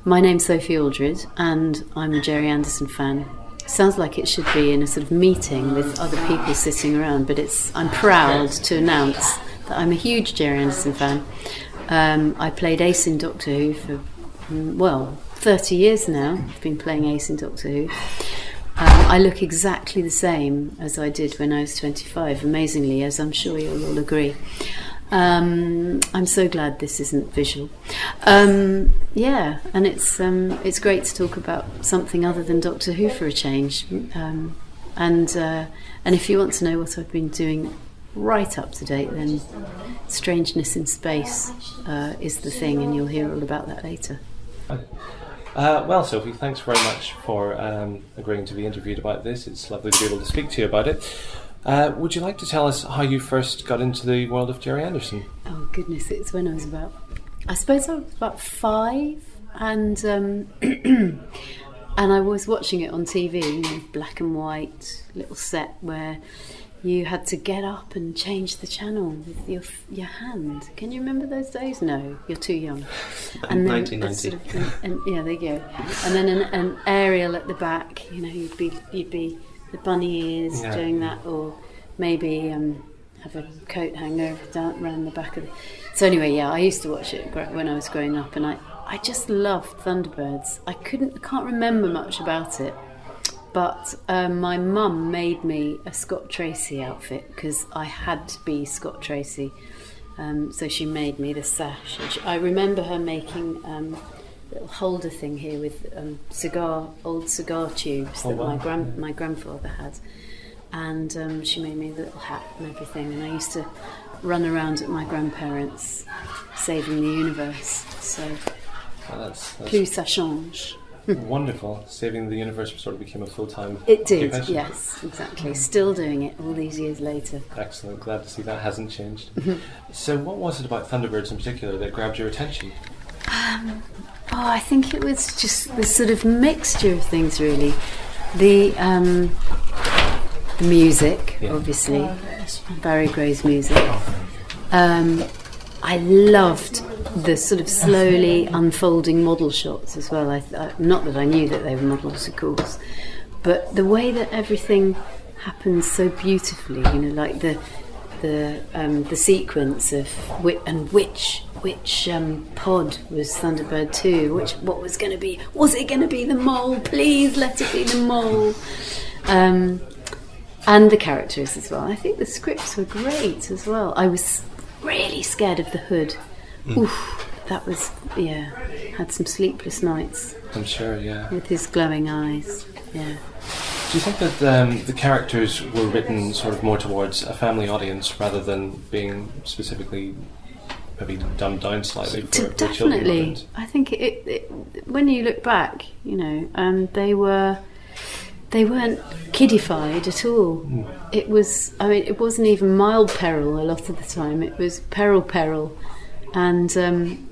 My name's Sophie Aldred, and I'm a Gerry Anderson fan. Sounds like it should be in a sort of meeting with other people sitting around, but I'm proud to announce that I'm a huge Gerry Anderson fan. I played Ace in Doctor Who for, 30 years now. I've been playing Ace in Doctor Who. I look exactly the same as I did when I was 25, amazingly, as I'm sure you'll all agree. I'm so glad this isn't visual. And it's great to talk about something other than Doctor Who for a change. And if you want to know what I've been doing right up to date, then Strangeness in Space is the thing, and you'll hear all about that later. Well, Sophie, thanks very much for agreeing to be interviewed about this. It's lovely to be able to speak to you about it. Would you like to tell us how you first got into the world of Gerry Anderson? Oh goodness, it's when I was about 5, and and I was watching it on TV, black and white, little set where you had to get up and change the channel with your hand. Can you remember those days? No, you're too young. And 1990. Yeah, there you go. And then an aerial at the back. You'd be the bunny ears doing that, or maybe have a coat hang over down around the back of it. So anyway, I used to watch it when I was growing up, and I just loved Thunderbirds. I can't remember much about it, but my mum made me a Scott Tracy outfit because I had to be Scott Tracy. So she made me the sash. I remember her making little holder thing here with old cigar tubes that my grandfather had, and she made me a little hat and everything, and I used to run around at my grandparents saving the universe. So plus ça change. Wonderful. Saving the universe sort of became a full-time It did, occupation. yes, exactly. Still doing it all these years later. Excellent. Glad to see that hasn't changed. So what was it about Thunderbirds in particular that grabbed your attention? I think it was just the sort of mixture of things, really. The music, obviously, Barry Gray's music. I loved the sort of slowly unfolding model shots as well. Not that I knew that they were models, of course, but the way that everything happens so beautifully. Like the sequence of which pod was Thunderbird 2? What was going to be? Was it going to be the mole? Please let it be the mole. And the characters as well. I think the scripts were great as well. I was really scared of the Hood. Oof, that was had some sleepless nights. I'm sure, yeah. With his glowing eyes, yeah. Do you think that the characters were written sort of more towards a family audience rather than being specifically maybe dumbed down slightly for children? Definitely. I think it when you look back, they weren't kiddified at all. It was, it wasn't even mild peril a lot of the time. It was peril. And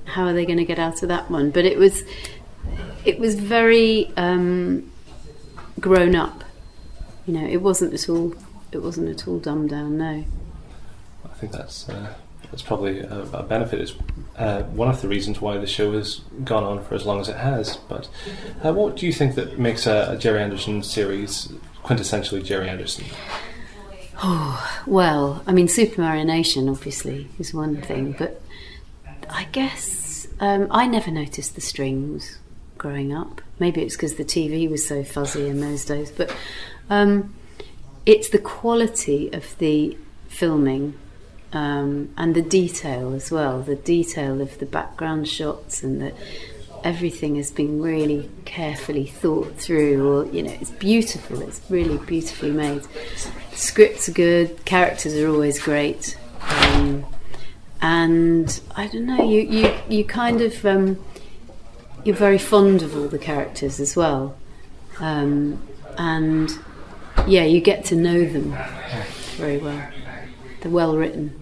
how are they going to get out of that one? But it was very grown up. It wasn't at all dumbed down. No. I think that's probably a benefit. Is one of the reasons why the show has gone on for as long as it has. But what do you think that makes a Gerry Anderson series quintessentially Gerry Anderson? Oh, well, supermarionation obviously is one thing, but I guess I never noticed the strings growing up. Maybe it's because the TV was so fuzzy in those days, but it's the quality of the filming and the detail as well. The detail of the background shots and everything has been really carefully thought through. Or it's beautiful. It's really beautifully made. The scripts are good. Characters are always great. And I don't know, you kind of you're very fond of all the characters as well, and you get to know them very well. They're well written.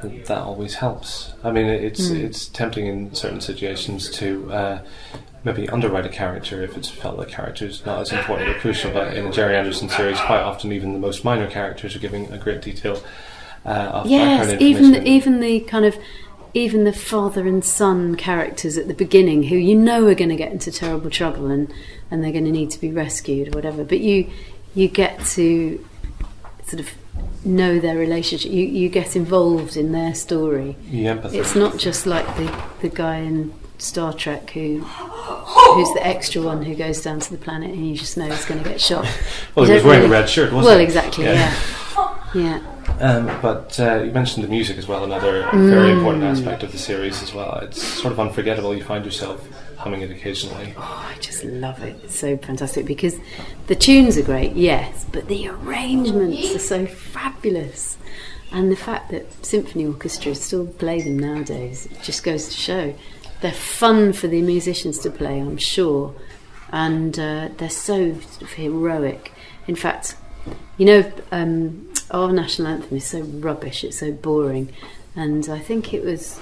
That always helps. It's tempting in certain situations to maybe underwrite a character if it's felt the character's not as important or crucial. But in a Gerry Anderson series, quite often even the most minor characters are giving a great detail. Yes, even the kind of even the father and son characters at the beginning, who you know are going to get into terrible trouble and they're going to need to be rescued or whatever, but you get to sort of know their relationship. You get involved in their story. It's not just like the guy in Star Trek who's the extra one who goes down to the planet and you just know he's going to get shot. Well, he was wearing a red shirt, wasn't he? Well, exactly, yeah. But you mentioned the music as well, another very important aspect of the series as well. It's sort of unforgettable. You find yourself humming it occasionally. Oh, I just love it. It's so fantastic because the tunes are great, yes, but the arrangements are so fabulous. And the fact that symphony orchestras still play them nowadays, it just goes to show. They're fun for the musicians to play, I'm sure, and they're so sort of heroic. In fact, you know, our national anthem is so rubbish, it's so boring, and I think it was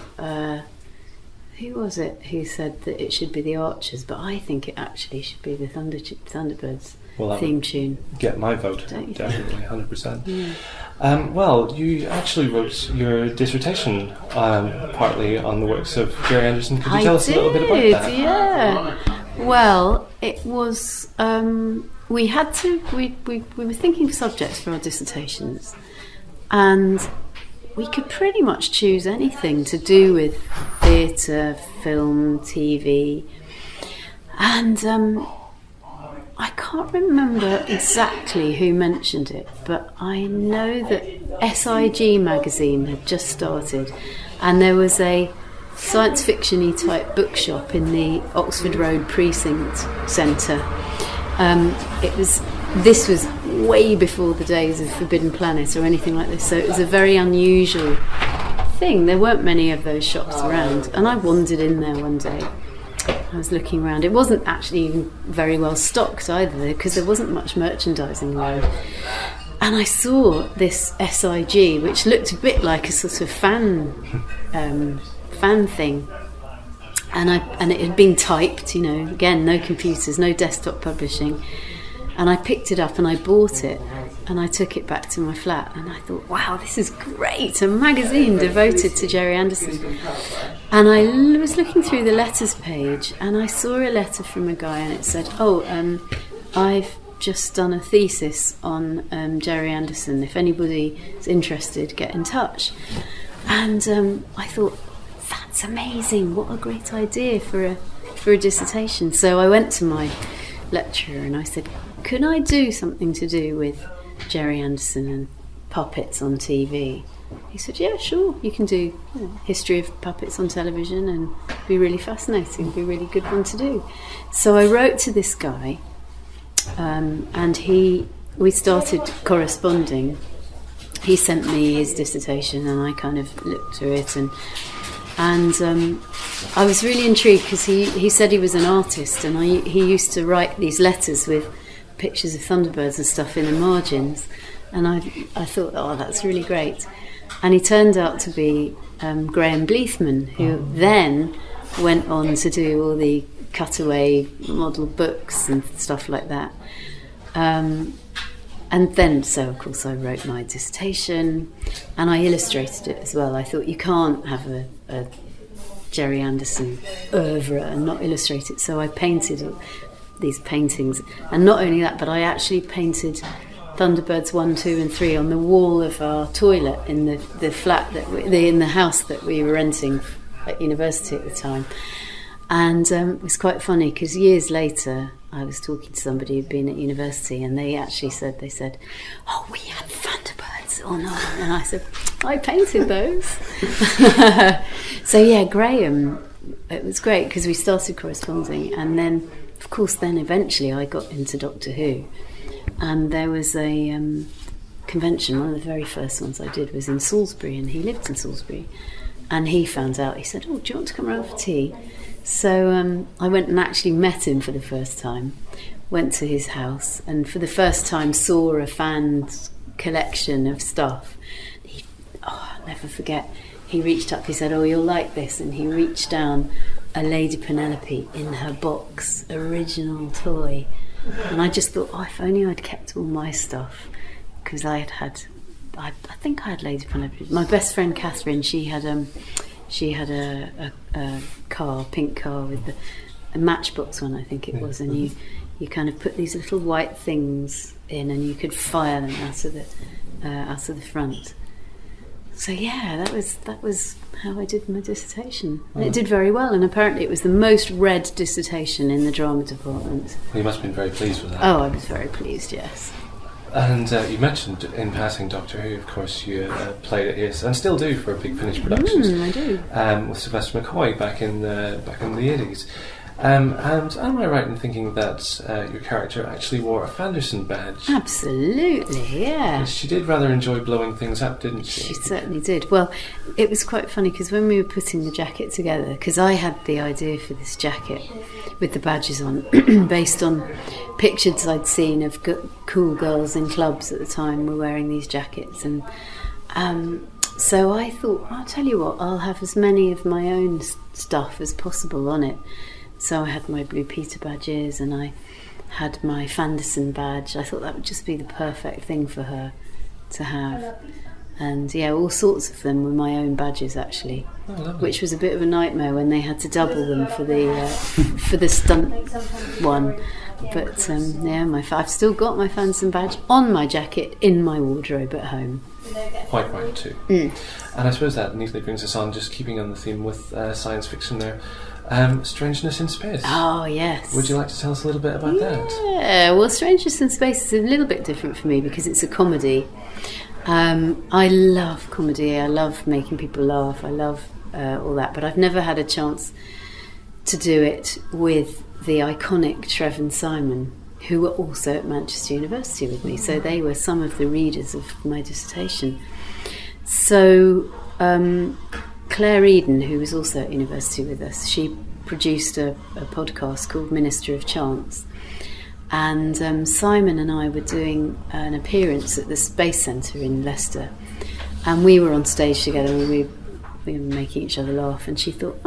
who was it who said that it should be the Archers, but I think it actually should be the Thunderbirds theme tune. Get my vote, definitely, 100%. Yeah. Well, you actually wrote your dissertation partly on the works of Gerry Anderson. Could you tell us a little bit about that? Yeah. Well, it was. We had to. We were thinking of subjects for our dissertations, and we could pretty much choose anything to do with theatre, film, TV, and I can't remember exactly who mentioned it, but I know that SIG magazine had just started, and there was a science fiction-y type bookshop in the Oxford Road Precinct Centre. This was way before the days of Forbidden Planet or anything like this, so it was a very unusual thing. There weren't many of those shops around, and I wandered in there one day. I was looking around. It wasn't actually even very well stocked either, because there wasn't much merchandising around. And I saw this SIG, which looked a bit like a sort of fan thing. And it had been typed, you know, again, no computers, no desktop publishing. And I picked it up and I bought it and I took it back to my flat and I thought, wow, this is great, a magazine devoted to Gerry Anderson. And I was looking through the letters page and I saw a letter from a guy and it said, I've just done a thesis on Gerry Anderson. If anybody is interested, get in touch. And I thought, that's amazing, what a great idea for a dissertation. So I went to my lecturer and I said, could I do something to do with Gerry Anderson and puppets on TV? He said, yeah, sure, you can do history of puppets on television and it'd be really fascinating, it'd be a really good one to do. So I wrote to this guy and we started corresponding. He sent me his dissertation and I kind of looked through it and I was really intrigued because he said he was an artist and he used to write these letters with pictures of Thunderbirds and stuff in the margins, and I thought, oh, that's really great. And he turned out to be Graham Bleethman, who then went on to do all the cutaway model books and stuff like that. And then, so of course I wrote my dissertation and I illustrated it as well. I thought you can't have a Gerry Anderson oeuvre and not illustrate it, so I painted these paintings. And not only that, but I actually painted Thunderbirds 1, 2 and 3 on the wall of our toilet in the flat in the house that we were renting at university at the time. And it was quite funny because years later I was talking to somebody who'd been at university and they actually said, oh, we had Thunderbirds on our... And I said, I painted those. So yeah, Graham, it was great because we started corresponding, and then of course then eventually I got into Doctor Who, and there was a convention, one of the very first ones I did was in Salisbury, and he lived in Salisbury, and he found out, he said, oh, do you want to come around for tea? So I went and actually met him for the first time, went to his house, and for the first time saw a fan's collection of stuff. I'll never forget, he reached up, he said, oh, you'll like this, and he reached down a Lady Penelope in her box, original toy, and I just thought, oh, if only I'd kept all my stuff, because I think I had Lady Penelope. My best friend Catherine, she had she had a car, pink car with a matchbox one, I think it was, and you kind of put these little white things in, and you could fire them out of the front. So yeah, that was how I did my dissertation. And it did very well, and apparently it was the most read dissertation in the drama department. Well, you must have been very pleased with that. Oh, I was very pleased, yes. And you mentioned in passing Doctor Who, of course, you played it, yes, and still do for Big Finish Productions. I do. With Sylvester McCoy back in the 80s. And am I right in thinking that your character actually wore a Henderson badge? Absolutely, yeah. She did rather enjoy blowing things up, didn't she? She certainly did. Well, it was quite funny because when we were putting the jacket together, because I had the idea for this jacket with the badges on, based on pictures I'd seen of cool girls in clubs at the time were wearing these jackets, and so I thought, I'll tell you what, I'll have as many of my own stuff as possible on it. So I had my Blue Peter badges, and I had my Henderson badge. I thought that would just be the perfect thing for her to have. And yeah, all sorts of them were my own badges actually, which was a bit of a nightmare when they had to double them for the stunt one. But yeah, I've still got my Henderson badge on my jacket in my wardrobe at home. Quite right too. And I suppose that neatly brings us on, just keeping on the theme with science fiction there. Strangeness in Space. Oh, yes. Would you like to tell us a little bit about that? Yeah, well, Strangeness in Space is a little bit different for me because it's a comedy. I love comedy. I love making people laugh. I love all that. But I've never had a chance to do it with the iconic Trev and Simon, who were also at Manchester University with me. So they were some of the readers of my dissertation. So Claire Eden, who was also at university with us, she produced a podcast called Minister of Chance. And Simon and I were doing an appearance at the Space Centre in Leicester. And we were on stage together, and we were making each other laugh. And she thought,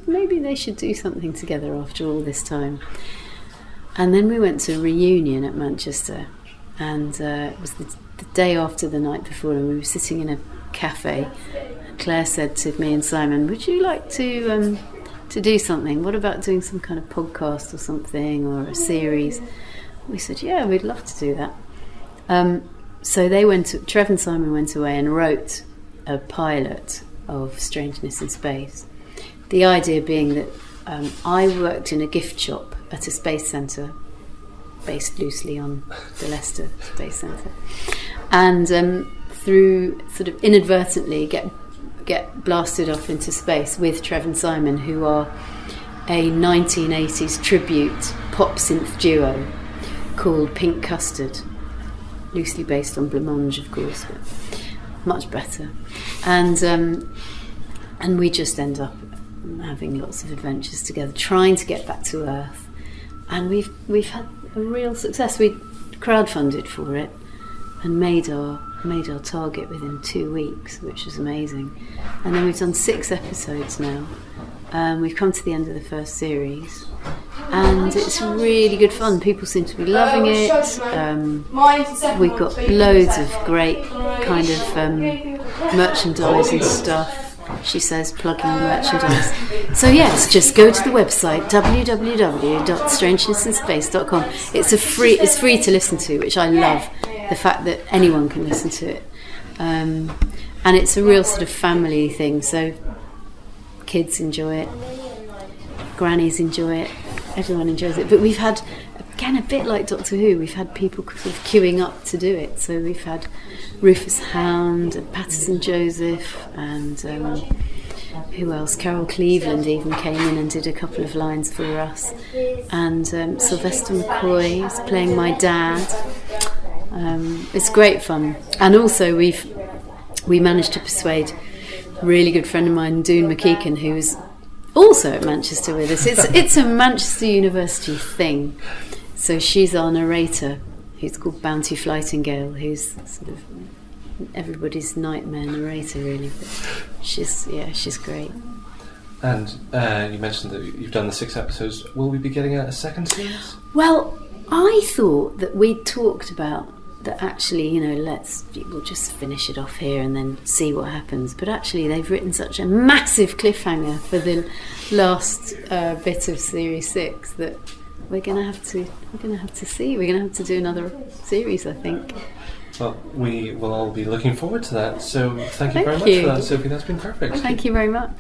maybe they should do something together after all this time. And then we went to a reunion at Manchester. And it was the day after the night before, and we were sitting in a cafe. Claire said to me and Simon, would you like to do something? What about doing some kind of podcast or something, or a series? We said, yeah, we'd love to do that. So Trev and Simon went away and wrote a pilot of Strangeness in Space. The idea being that I worked in a gift shop at a space centre based loosely on the Leicester Space Centre, and through sort of inadvertently get blasted off into space with Trev and Simon, who are a 1980s tribute pop synth duo called Pink Custard, loosely based on Blancmange, of course, but much better. And we just end up having lots of adventures together, trying to get back to Earth. And we've had a real success. We crowdfunded for it and made our target within 2 weeks, which was amazing. And then we've done 6 episodes now. We've come to the end of the first series, and it's really good fun. People seem to be loving it. We've got loads of great kind of merchandise and stuff. She says, plugging merchandise. So yes, just go to the website www.strangenessinSpace.com. It's free to listen to, which I love. The fact that anyone can listen to it, and it's a real sort of family thing. So kids enjoy it, grannies enjoy it, everyone enjoys it. But we've had, again, a bit like Doctor Who, we've had people sort of queuing up to do it. So we've had Rufus Hound and Patterson Joseph, and who else? Carol Cleveland even came in and did a couple of lines for us, and Sylvester McCoy is playing my dad. It's great fun, and also we managed to persuade a really good friend of mine, Doon McKeekan, who's also at Manchester with us. It's a Manchester University thing, so she's our narrator, who's called Bounty Flightingale, who's sort of everybody's nightmare narrator, really. But she's great. And you mentioned that you've done the 6 episodes. Will we be getting a second series? Well, I thought that we'd talked about that actually, we'll just finish it off here and then see what happens. But actually, they've written such a massive cliffhanger for the last bit of series 6 that we're going to have to see. We're going to have to do another series, I think. Well, we will all be looking forward to that. So thank you Thank very much you. for that, Sophie. That's been perfect. Thank you very much.